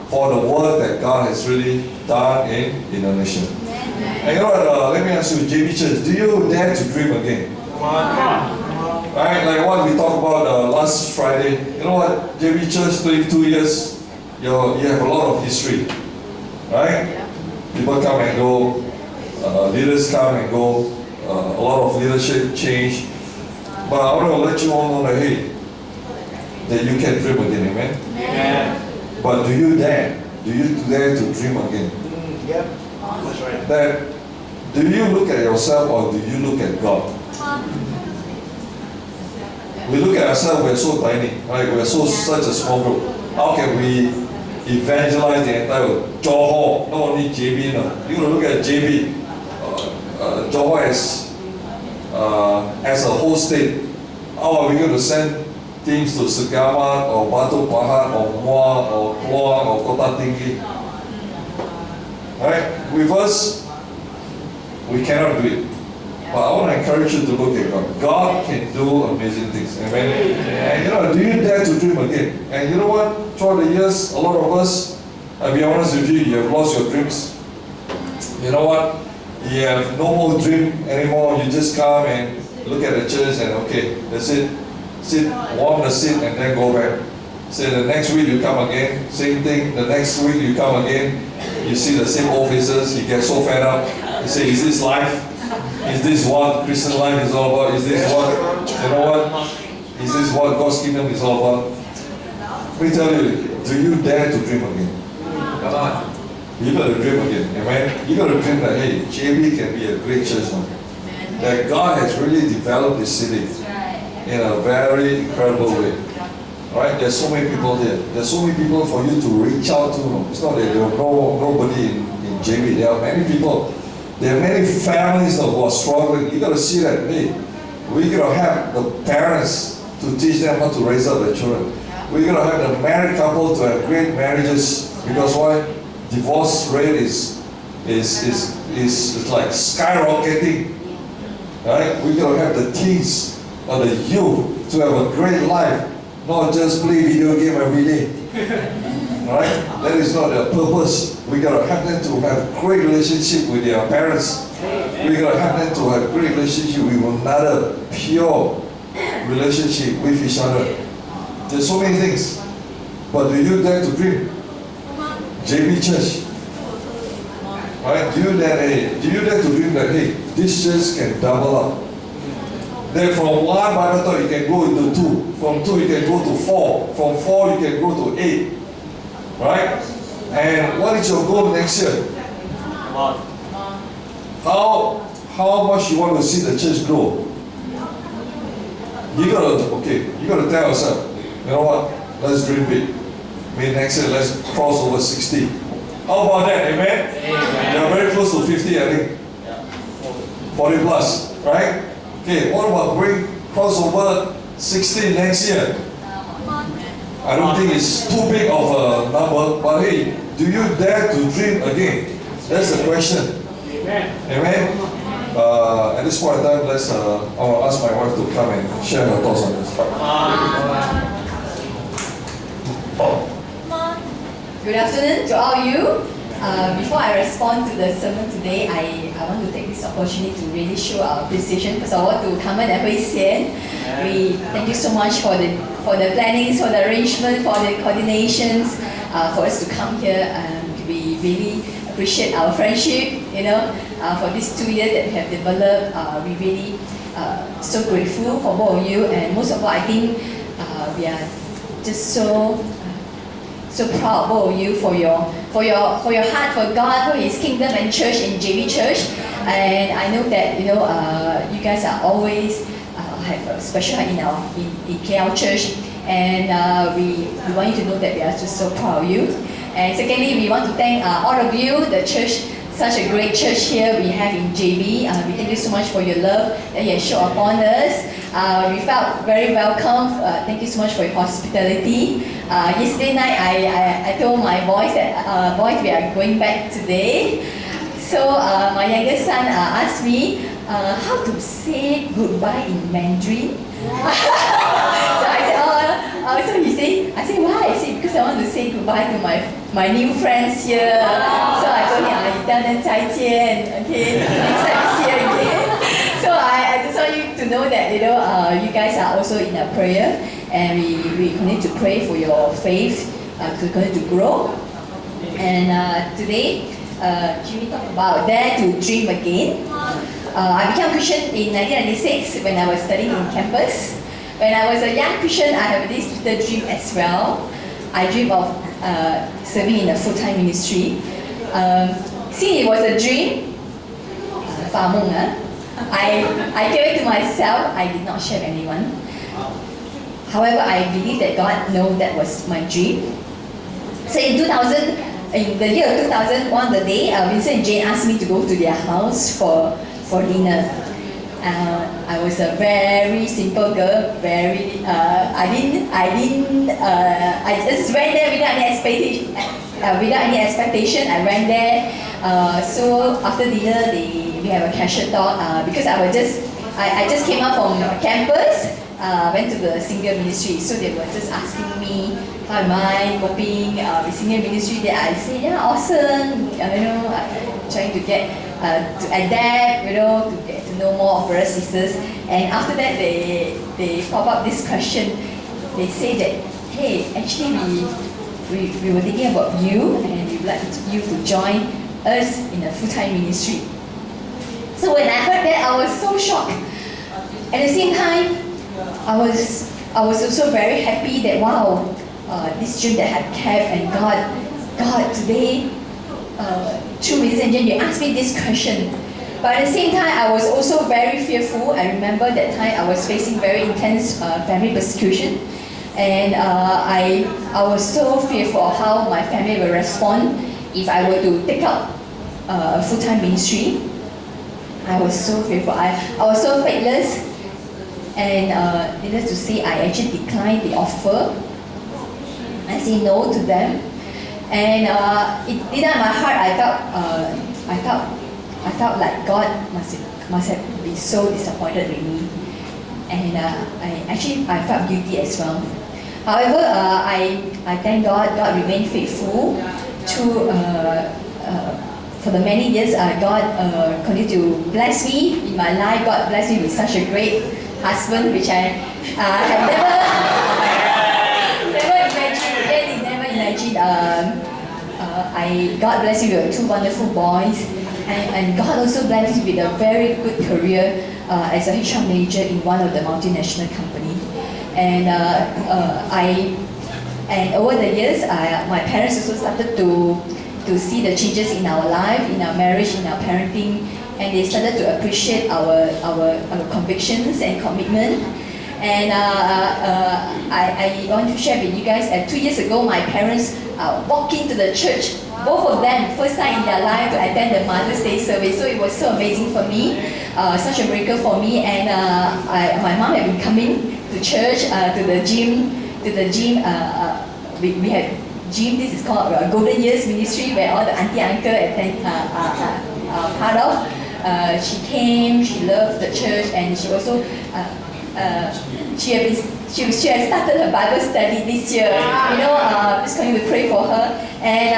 S1: for the work that God has really done in Indonesia. And you know what, let me ask you, JB Church, do you dare to dream again? Right, like what we talked about last Friday. You know what, JB Church, 22 years, you have a lot of history. Right? People come and go, leaders come and go, a lot of leadership change. But I want to let you all know that, hey, that you can dream again, amen?
S3: Amen.
S1: But do you dare? Do you dare to dream again?
S3: Yep. That's right.
S1: That, do you look at yourself or do you look at God? We look at ourselves, we're so tiny, right? We're such a small group. How can we evangelize the entire Johor? Not only JB, no. You look at JB, Johor as a whole state. How are we going to send teams to Segamat or Batu Pahat or Muar or Keluang or Kota Tinggi? Right? With us, we cannot do it. But I want to encourage you to look at God. God can do amazing things. Amen. And you know, do you dare to dream again? And you know what? Throughout the years, a lot of us, I'll be honest with you, you have lost your dreams. You know what? You have no more dream anymore. You just come and look at the church and okay, that's it. Sit, warm the seat and then go back. Say the next week you come again, same thing. The next week you come again, you see the same old faces. You get so fed up. You say, is this life? Is this what Christian life is all about? Is this what, you know what? Is this what God's kingdom is all about? Let me tell you, do you dare to dream again? Come on. You got to dream again, amen? You got to dream that, hey, JB can be a great church now. That God has really developed this city in a very incredible way. Alright, there's so many people here. There's so many people for you to reach out to. It's not that there are nobody in JB. There are many people. There are many families who are struggling. You got to see that, hey, we got to have the parents to teach them how to raise up their children. We got to have the married couple to have great marriages, because why? Divorce rate is like skyrocketing. Right? We got to have the teens or the youth to have a great life, not just play video game every day. Right? That is not their purpose. We got to have them to have great relationship with their parents. We got to have them to have great relationship with one another, pure relationship with each other. There's so many things. But do you dare to dream? JB Church. Right? Do you dare to dream that, hey, this church can double up? Then from one Bible talk you can go into 2. From 2 you can go to 4. From 4 you can go to 8. Right? And what is your goal next year? How much you want to see the church grow? You gotta tell yourself, you know what? Let's dream big. Maybe next year let's cross over 60. How about that? Amen? You're very close to 50, I think. 40 plus, right? Okay, what about bring crossover 60 next year? I don't think it's too big of a number, but hey, do you dare to dream again? That's the question.
S3: Amen.
S1: Amen. At this point in time, I will ask my wife to come and share her thoughts on this.
S2: Good afternoon to all you. Before I respond to the sermon today, I want to take this opportunity to really show our appreciation. First of all, to Carmen and Hui Xian. We thank you so much for the plannings, for the arrangement, for the coordinations, for us to come here, and we really appreciate our friendship. For these 2 years that we have developed, we really so grateful for both of you, and most of all, I think we are just so proud of both of you for your heart for God, for His kingdom and church in JB Church. And I know that you guys are always have a special heart in KL Church, and we want you to know that we are just so proud of you. And secondly, we want to thank all of you, the church. Such a great church here we have in JB. We thank you so much for your love that you have shown upon us. We felt very welcome. Thank you so much for your hospitality. Yesterday night, I told my boys that boys, we are going back today. So my youngest son asked me how to say goodbye in Mandarin. So I said, so he said, I said, why? He said, because I want to say goodbye to my new friends here. So I told him, you tell them 再见, okay? Next time you see her again. So I just want you to know that, you guys are also in a prayer, and we continue to pray for your faith to continue to grow. And today, Jimmy talked about Dare to Dream Again. I became a Christian in 1996 when I was studying in campus. When I was a young Christian, I have this little dream as well. I dreamed of serving in a full-time ministry. Since it was a dream, I kept it to myself. I did not share with anyone. However, I believe that God knows that was my dream. So in the year of 2000, one of the day, Vincent and Jane asked me to go to their house for dinner. I was a very simple girl. I just went there without any expectation. I ran there. So after dinner, we have a casual talk because I just came out from campus. Went to the singer ministry, so they were just asking me how am I coping with singer ministry. That I say, yeah, awesome. Trying to get to adapt, to get to know more of brothers and sisters. And after that, they pop up this question. They say that, hey, actually we were thinking about you, and we'd like you to join us in a full-time ministry. So when I heard that, I was so shocked. At the same time, I was also very happy that wow, this dream that I had kept, and God today, through Vincent and Jane, you asked me this question. But at the same time, I was also very fearful. I remember that time I was facing very intense family persecution, and I was so fearful of how my family will respond if I were to take up a full-time ministry. I was so fearful. I was so faithless. And needless to say, I actually declined the offer. I said no to them, and deep down in my heart, I felt like God must have been so disappointed with me, and I felt guilty as well. However, I thank God. God remained faithful for the many years. God continued to bless me in my life. God blessed me with such a great husband, which I have never imagined. God bless you with 2 wonderful boys, and God also blessed me with a very good career as a HR manager in one of the multinational company. And over the years, my parents also started to see the changes in our life, in our marriage, in our parenting. And they started to appreciate our convictions and commitment. And I want to share with you guys that 2 years ago, my parents walked into the church, both of them, first time in their life to attend the Mother's Day service. So it was so amazing for me, such a miracle for me. And my mom had been coming to church, to the gym, to the gym. We had gym. This is called Golden Years Ministry, where all the auntie uncle are part of. She came. She loved the church, and she also she has started her Bible study this year. Just coming to pray for her, and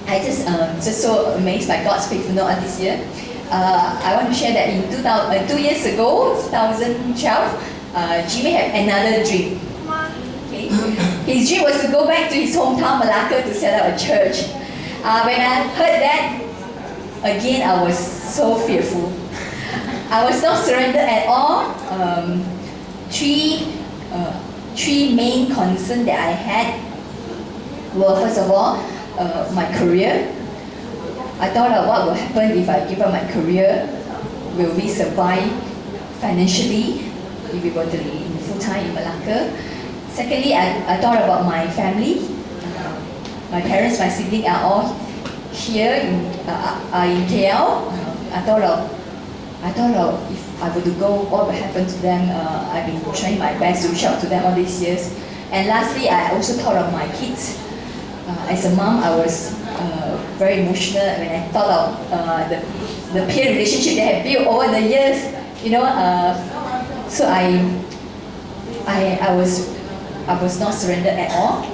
S2: I just so amazed by God's faithfulness on this year. I want to share that in 2 years ago, 2012, Jimmy had another dream. Okay? His dream was to go back to his hometown, Malacca, to set up a church. When I heard that, again, I was so fearful. I was not surrendered at all. Three main concerns that I had were, first of all, my career. I thought of what will happen if I give up my career. Will we survive financially if we were to be full-time in Malacca? Secondly, I thought about my family. My parents, my siblings are all here in KL. I thought of if I were to go, what would happen to them? I've been trying my best to reach out to them all these years. And lastly, I also thought of my kids. As a mom, I was very emotional when I thought of the peer relationship they have built over the years. So I was not surrendered at all.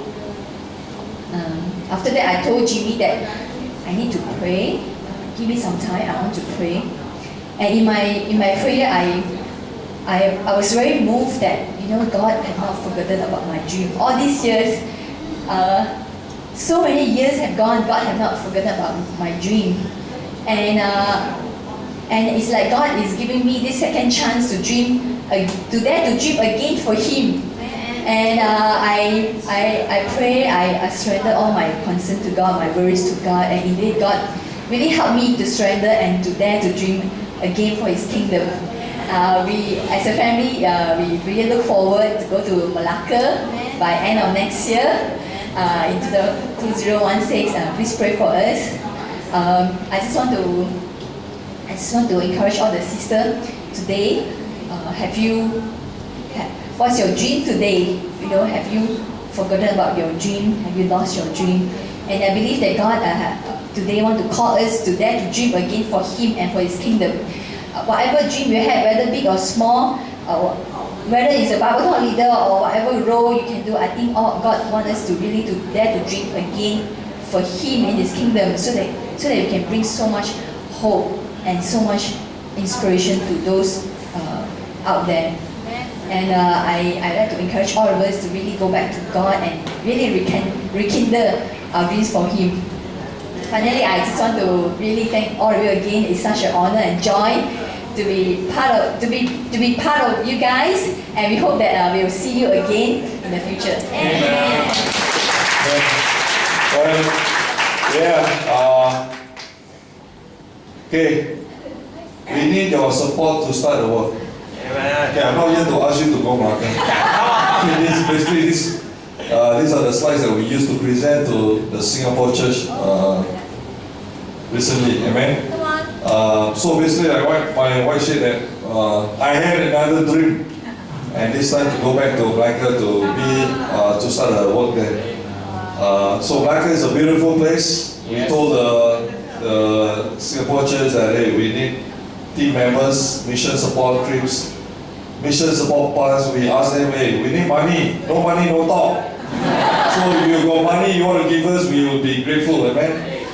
S2: After that, I told Jimmy that I need to pray. Give me some time. I want to pray. And in my prayer, I was very moved that God had not forgotten about my dream. All these years, so many years have gone. God had not forgotten about my dream, and it's like God is giving me this second chance to dream, to dare to dream again for Him. And I pray, I surrender all my concern to God, my worries to God, and indeed God really helped me to surrender and to dare to dream again for His kingdom. We, as a family, we really look forward to go to Malacca by end of next year. Into the 2016, please pray for us. I just want to encourage all the sisters today. What's your dream today? Have you forgotten about your dream? Have you lost your dream? And I believe that God today want to call us to dare to dream again for Him and for His kingdom. Whatever dream you have, whether big or small, whether it's a Bible talk leader or whatever role you can do, I think God wants us to really to dare to dream again for Him in His kingdom, so that we can bring so much hope and so much inspiration to those out there. And I like to encourage all of us to really go back to God and really rekindle our dreams for Him. Finally, I just want to really thank all of you again. It's such an honor and joy to be part of you guys, and we hope that we will see you again in the future. Amen.
S1: Okay, we need your support to start the work. Okay, I'm not here to ask you to go Malacca. These are the slides that we used to present to the Singapore church recently. Amen. So basically, my wife said that I had another dream, and this time to go back to Malacca to start the work there. So Malacca is a beautiful place. We told the Singapore church that hey, we need team members, mission support trips, mission support funds. We asked them, hey, we need money. No money, no talk. So if you got money you want to give us, we will be grateful. Amen.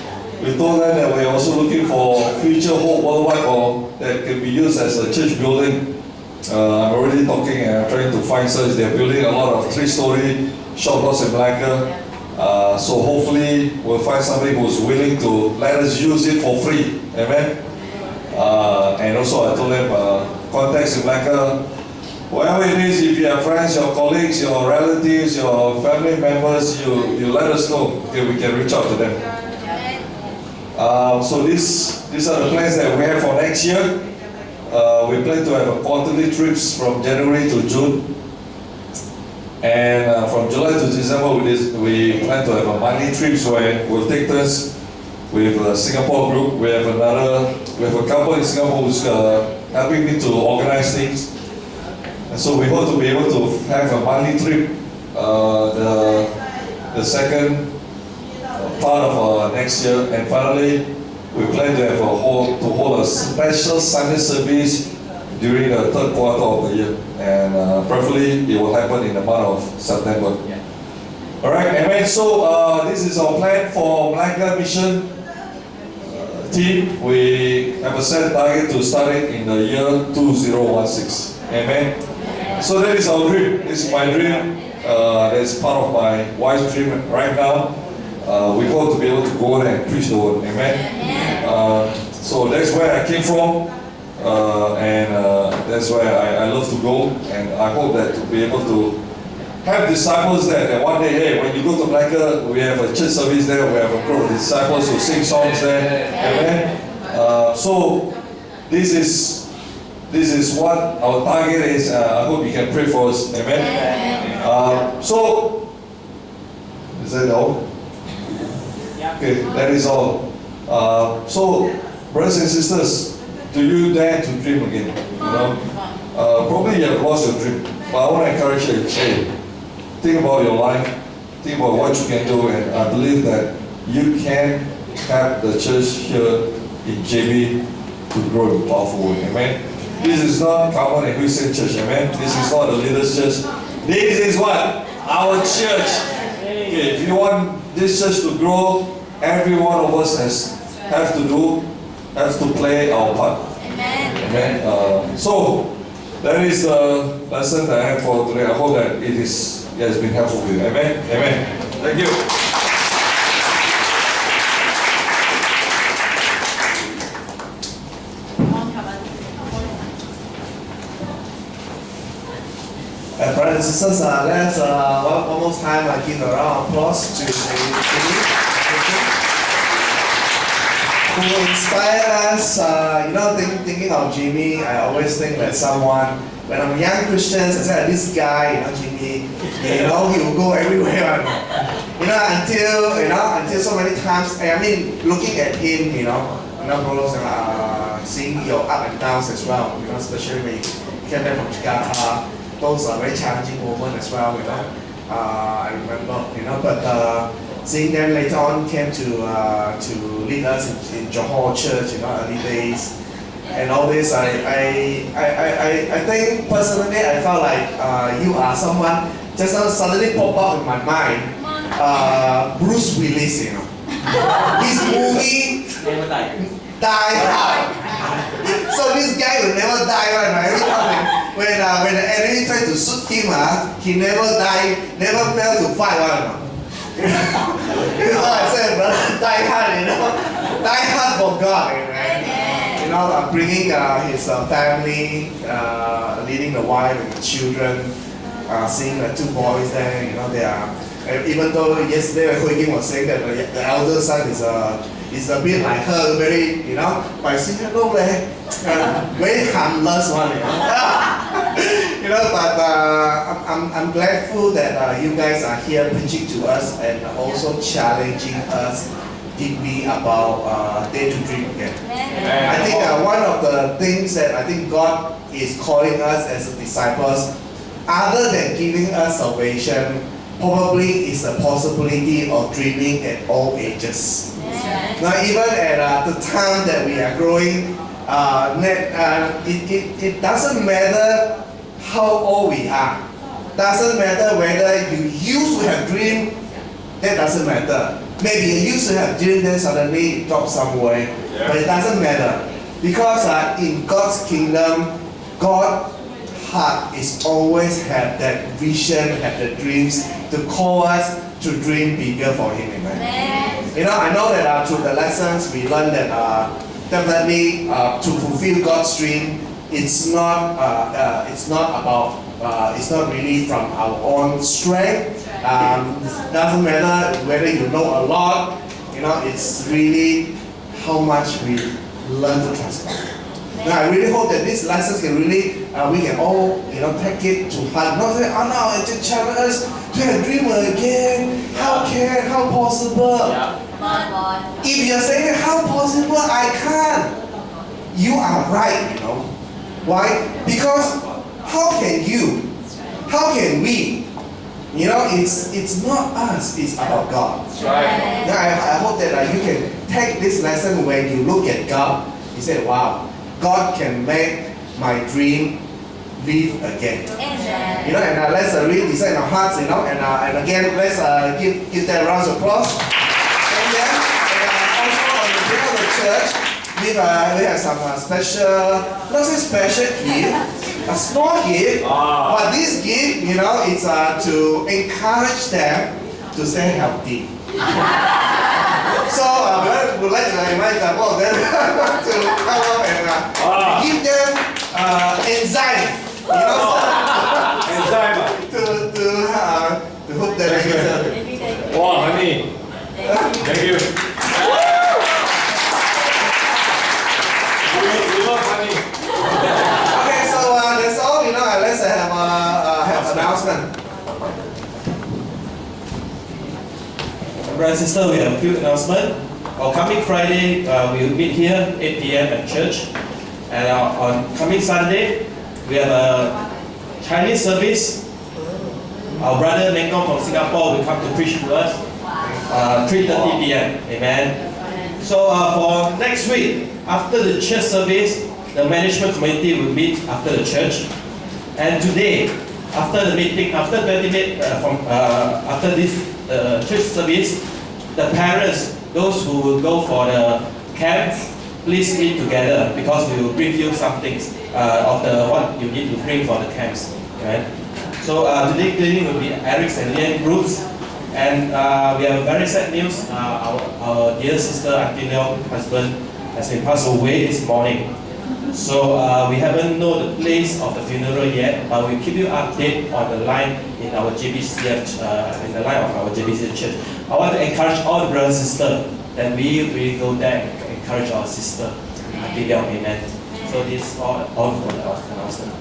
S1: We told them that we're also looking for future hope worldwide, or that can be used as a church building. I'm already talking and I'm trying to find such. They're building a lot of 3-story shop lots in Malacca. So hopefully we'll find somebody who's willing to let us use it for free. Amen. And also I told them contacts in Malacca. Whatever it is, if you have friends, your colleagues, your relatives, your family members, you let us know. Okay, we can reach out to them. So these are the plans that we have for next year. We plan to have quarterly trips from January to June, and from July to December we plan to have a monthly trips where we'll take turns with a Singapore group. We have a couple in Singapore who's helping me to organize things. And so we hope to be able to have a monthly trip, the second part of next year, and finally we plan to have hold a special Sunday service during the third quarter of the year, and preferably it will happen in the month of September. All right, amen. So this is our plan for Malacca Mission team. We have a set target to start it in the year 2016. Amen. So that is our dream. This is my dream. That's part of my wife's dream right now. We hope to be able to go there and preach the word. Amen. So that's where I came from, and that's why I love to go. And I hope that to be able to have disciples there. And one day, hey, when you go to Malacca, we have a church service there. We have a group of disciples who sing songs there. Amen. So this is what our target is. I hope you can pray for us. Amen. So is that all? Okay, that is all. So, brothers and sisters, do you dare to dream again? You know, probably you have lost your dream, but I want to encourage you. Hey, think about your life, think about what you can do, and I believe that you can have the church here in JB to grow in a powerful way. Amen. This is not Common and Christian Church. Amen. This is not the leaders' church. This is what? Our church. Okay, if you want this church to grow, every one of us have to play our part. Amen. So that is the lesson that I have for today. I hope that it has been helpful to you. Amen. Amen. Thank you.
S3: Brothers and sisters, let's one more time give a round of applause to who inspired us. Thinking of Jimmy, I always think that someone, when I'm young Christians, I said this guy, Jimmy, he will go everywhere. Until so many times, I mean, looking at him, seeing your up and downs as well, especially when you came back from Jakarta. Those are very challenging moments as well, I remember, but seeing them later on came to lead us in Johor Church, early days, and all this. I think personally, I felt like you are someone just suddenly pop up in my mind. Bruce Willis, his movie Die Hard. So this guy will never die, right? Every time when the enemy tried to shoot him, he never died, never failed to fight, right? I said, brother, die hard, die hard for God, right? Bringing his family, leading the wife and the children, seeing the two boys there, they are, even though yesterday Hui King was saying that the elder son is a bit like her, very, by saying no way, very harmless one, but I'm grateful that you guys are here preaching to us and also challenging us deeply about dare to dream again. I think one of the things that I think God is calling us as disciples, other than giving us salvation, probably is the possibility of dreaming at all ages. Now, even at the time that we are growing, it doesn't matter how old we are. Doesn't matter whether you used to have dream. That doesn't matter. Maybe you used to have dream, then suddenly it drops somewhere. Yeah. But it doesn't matter because in God's kingdom, God's heart is always have that vision, have the dreams to call us to dream bigger for Him. Amen. I know that through the lessons we learned that definitely to fulfill God's dream, it's not really from our own strength. Doesn't matter whether you know a lot. It's really how much we learn to trust God. Now, I really hope that these lessons can really, we can all, take it to heart. Not say, oh no, it just challenge us to have dream again. How possible? Yeah. If you're saying, how possible, I can't. You are right, Why? Because How can you? How can we? You know, it's not us, it's about God.
S1: Right.
S3: Now, I hope that you can take this lesson when you look at God. You say, wow, God can make my dream live again.
S2: Amen.
S3: You know, and let's really decide in our hearts, you know, and again, let's give them a round of applause. And then, also on the day of the church, we have some special, not so special gift, a small gift, but this gift, you know, it's to encourage them to stay healthy. So we would like to invite both of them to come up and give them enzyme, you know, to hope that they can.
S1: Wow, honey. Thank you. We love honey.
S3: Okay, so that's all, you know, and let's have announcement.
S4: Brothers and sisters, we have a few announcements. On coming Friday, we will meet here 8 p.m. at church. And on coming Sunday, we have a Chinese service. Our brother Mekong from Singapore will come to preach to us 3:30 p.m. Amen. So for next week, after the church service, the management committee will meet after the church. And today, after the meeting, after 20 minutes after this church service, the parents, those who will go for the camps, please meet together because we will brief you some things of what you need to bring for the camps. Right? So today cleaning will be Eric's and Lian groups, and we have a very sad news. Our dear sister Antonio's husband has been passed away this morning. So we haven't know the place of the funeral yet, but we'll keep you updated on the line in our JBCF, in the line of our JBCF church. I want to encourage all the brothers and sisters that we go there and encourage our sister. Amen. So this is all for the announcement.